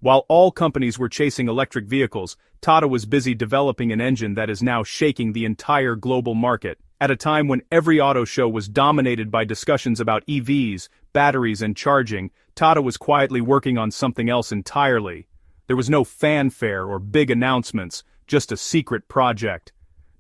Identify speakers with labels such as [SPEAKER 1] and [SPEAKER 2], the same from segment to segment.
[SPEAKER 1] While all companies were chasing electric vehicles, Tata was busy developing an engine that is now shaking the entire global market. At a time when every auto show was dominated by discussions about EVs, batteries and charging, Tata was quietly working on something else entirely. There was no fanfare or big announcements, just a secret project.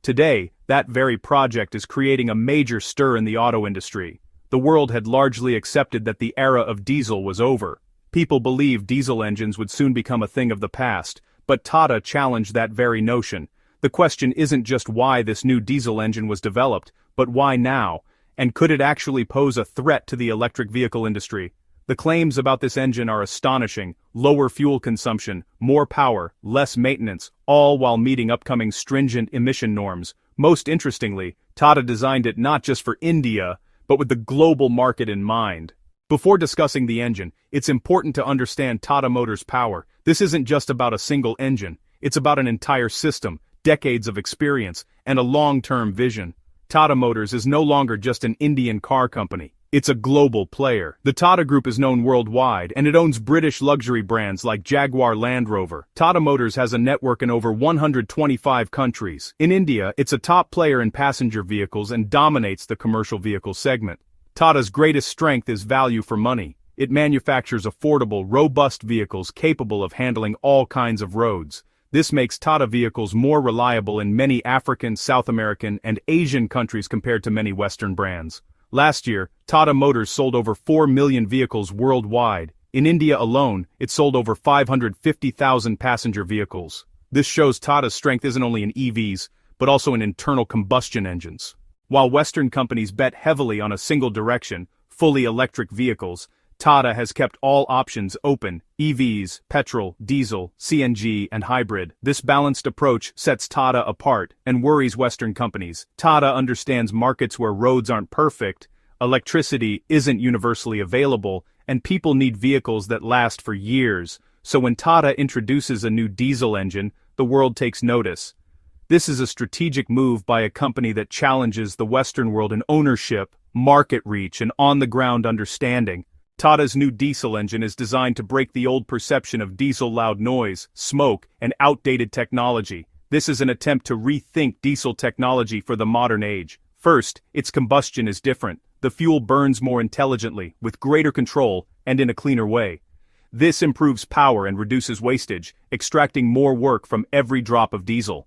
[SPEAKER 1] Today, that very project is creating a major stir in the auto industry. The world had largely accepted that the era of diesel was over. People believed diesel engines would soon become a thing of the past, but Tata challenged that very notion. The question isn't just why this new diesel engine was developed, but why now, and could it actually pose a threat to the electric vehicle industry? The claims about this engine are astonishing: lower fuel consumption, more power, less maintenance, all while meeting upcoming stringent emission norms. Most interestingly, Tata designed it not just for India, but with the global market in mind. Before discussing the engine, it's important to understand Tata Motors' power. This isn't just about a single engine, it's about an entire system, decades of experience, and a long-term vision. Tata Motors is no longer just an Indian car company. It's a global player. The Tata Group is known worldwide, and it owns British luxury brands like Jaguar Land Rover. Tata Motors has a network in over 125 countries. In India, it's a top player in passenger vehicles and dominates the commercial vehicle segment. Tata's greatest strength is value for money. It manufactures affordable, robust vehicles capable of handling all kinds of roads. This makes Tata vehicles more reliable in many African, South American, and Asian countries compared to many Western brands. Last year, Tata Motors sold over 4 million vehicles worldwide. In India alone, it sold over 550,000 passenger vehicles. This shows Tata's strength isn't only in EVs, but also in internal combustion engines. While Western companies bet heavily on a single direction, fully electric vehicles, Tata has kept all options open: EVs, petrol, diesel, CNG, and hybrid. This balanced approach sets Tata apart and worries Western companies. Tata understands markets where roads aren't perfect, electricity isn't universally available, and people need vehicles that last for years. So when Tata introduces a new diesel engine, the world takes notice. This is a strategic move by a company that challenges the Western world in ownership, market reach, and on-the-ground understanding. Tata's new diesel engine is designed to break the old perception of diesel loud noise, smoke, and outdated technology. This is an attempt to rethink diesel technology for the modern age. First, its combustion is different. The fuel burns more intelligently, with greater control, and in a cleaner way. This improves power and reduces wastage, extracting more work from every drop of diesel.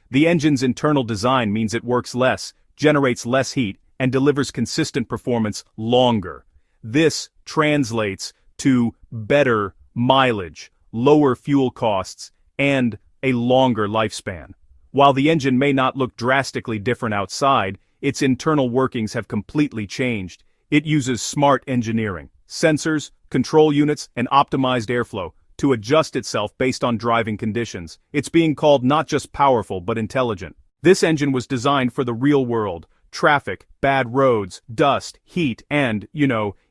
[SPEAKER 1] The engine's internal design means it works less, generates less heat, and delivers consistent performance longer. This translates to better mileage, lower fuel costs, and a longer lifespan. While the engine may not look drastically different outside, its internal workings have completely changed. It uses smart engineering, sensors, control units, and optimized airflow to adjust itself based on driving conditions. It's being called not just powerful but intelligent. This engine was designed for the real world: traffic, bad roads, dust, heat, and,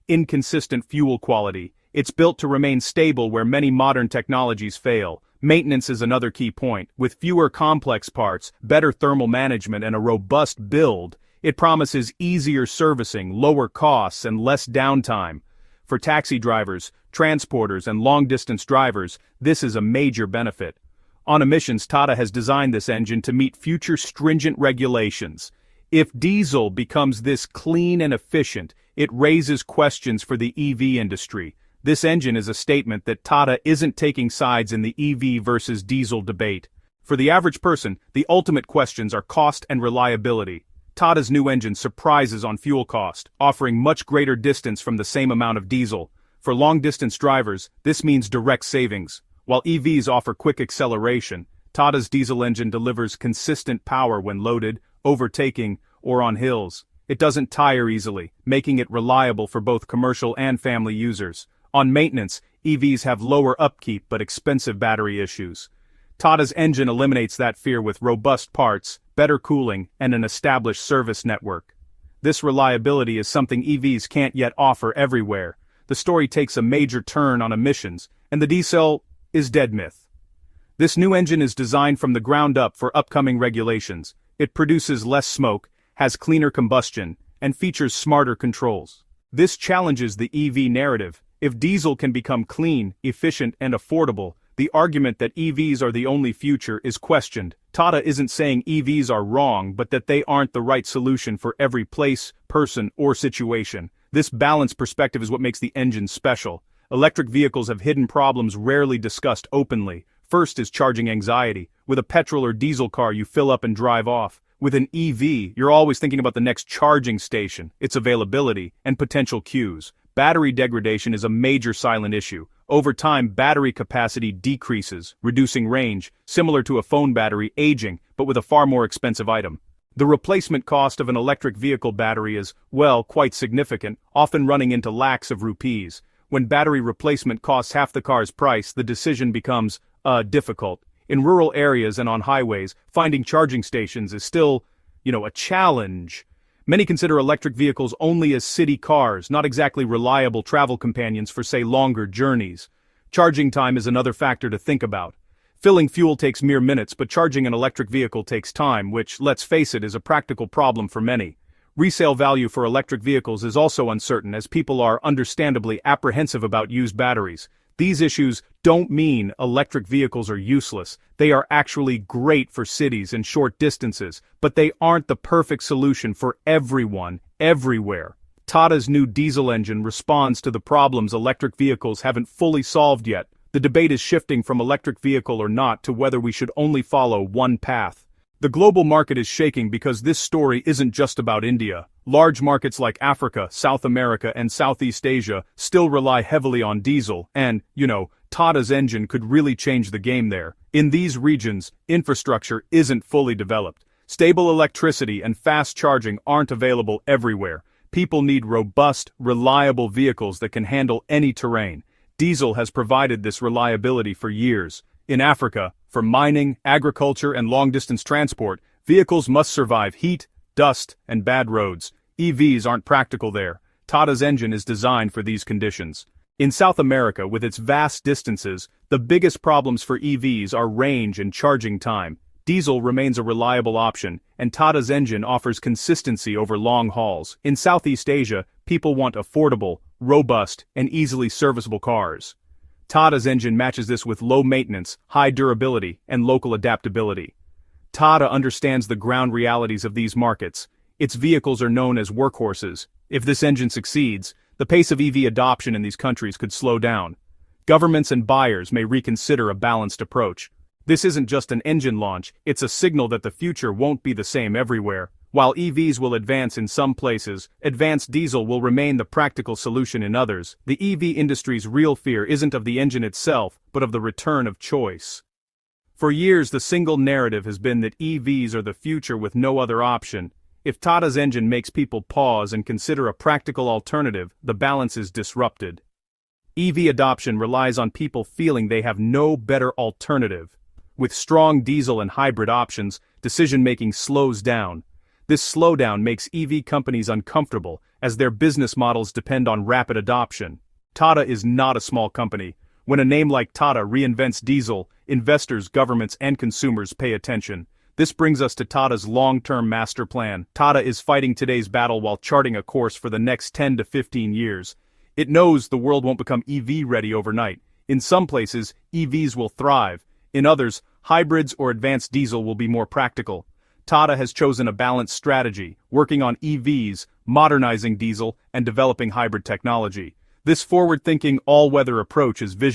[SPEAKER 1] inconsistent fuel quality. It's built to remain stable where many modern technologies fail. Maintenance is another key point. With fewer complex parts, better thermal management, and a robust build, it promises easier servicing, lower costs, and less downtime. For taxi drivers, transporters, and long-distance drivers, this is a major benefit. On emissions, Tata has designed this engine to meet future stringent regulations. If diesel becomes this clean and efficient, it raises questions for the EV industry. This engine is a statement that Tata isn't taking sides in the EV versus diesel debate. For the average person, the ultimate questions are cost and reliability. Tata's new engine surprises on fuel cost, offering much greater distance from the same amount of diesel. For long-distance drivers, this means direct savings. While EVs offer quick acceleration, Tata's diesel engine delivers consistent power when loaded, overtaking, or on hills. It doesn't tire easily, making it reliable for both commercial and family users. On maintenance, EVs have lower upkeep but expensive battery issues. Tata's engine eliminates that fear with robust parts, better cooling, and an established service network. This reliability is something EVs can't yet offer everywhere. The story takes a major turn on emissions, and the diesel is dead myth. This new engine is designed from the ground up for upcoming regulations. It produces less smoke, has cleaner combustion, and features smarter controls. This challenges the EV narrative. If diesel can become clean, efficient, and affordable, the argument that EVs are the only future is questioned. Tata isn't saying EVs are wrong, but that they aren't the right solution for every place, person, or situation. This balanced perspective is what makes the engine special. Electric vehicles have hidden problems rarely discussed openly. First is charging anxiety. With a petrol or diesel car, you fill up and drive off. With an EV, you're always thinking about the next charging station, its availability, and potential queues. Battery degradation is a major silent issue. Over time, battery capacity decreases, reducing range, similar to a phone battery aging, but with a far more expensive item. The replacement cost of an electric vehicle battery is, well, quite significant, often running into lakhs of rupees. When battery replacement costs half the car's price, the decision becomes, difficult. In rural areas and on highways, finding charging stations is still, a challenge. Many consider electric vehicles only as city cars, not exactly reliable travel companions for, say, longer journeys. Charging time is another factor to think about. Filling fuel takes mere minutes, but charging an electric vehicle takes time, which, let's face it, is a practical problem for many. Resale value for electric vehicles is also uncertain, as people are understandably apprehensive about used batteries. These issues don't mean electric vehicles are useless. They are actually great for cities and short distances, but they aren't the perfect solution for everyone, everywhere. Tata's new diesel engine responds to the problems electric vehicles haven't fully solved yet. The debate is shifting from electric vehicle or not to whether we should only follow one path. The global market is shaking because this story isn't just about India. Large markets like Africa, South America, and Southeast Asia still rely heavily on diesel, and, Tata's engine could really change the game there. In these regions, infrastructure isn't fully developed. Stable electricity and fast charging aren't available everywhere. People need robust, reliable vehicles that can handle any terrain. Diesel has provided this reliability for years. In Africa, for mining, agriculture, and long-distance transport, vehicles must survive heat, dust, and bad roads. EVs aren't practical there. Tata's engine is designed for these conditions. In South America, with its vast distances, the biggest problems for EVs are range and charging time. Diesel remains a reliable option, and Tata's engine offers consistency over long hauls. In Southeast Asia, people want affordable, robust, and easily serviceable cars. Tata's engine matches this with low maintenance, high durability, and local adaptability. Tata understands the ground realities of these markets. Its vehicles are known as workhorses. If this engine succeeds, the pace of EV adoption in these countries could slow down. Governments and buyers may reconsider a balanced approach. This isn't just an engine launch, it's a signal that the future won't be the same everywhere. While EVs will advance in some places, advanced diesel will remain the practical solution in others. The EV industry's real fear isn't of the engine itself, but of the return of choice. For years, the single narrative has been that EVs are the future with no other option. If Tata's engine makes people pause and consider a practical alternative, the balance is disrupted. EV adoption relies on people feeling they have no better alternative. With strong diesel and hybrid options, decision-making slows down. This slowdown makes EV companies uncomfortable, as their business models depend on rapid adoption. Tata is not a small company. When a name like Tata reinvents diesel, investors, governments, and consumers pay attention. This brings us to Tata's long-term master plan. Tata is fighting today's battle while charting a course for the next 10 to 15 years. It knows the world won't become EV-ready overnight. In some places, EVs will thrive. In others, hybrids or advanced diesel will be more practical. Tata has chosen a balanced strategy, working on EVs, modernizing diesel, and developing hybrid technology. This forward-thinking, all-weather approach is visionary.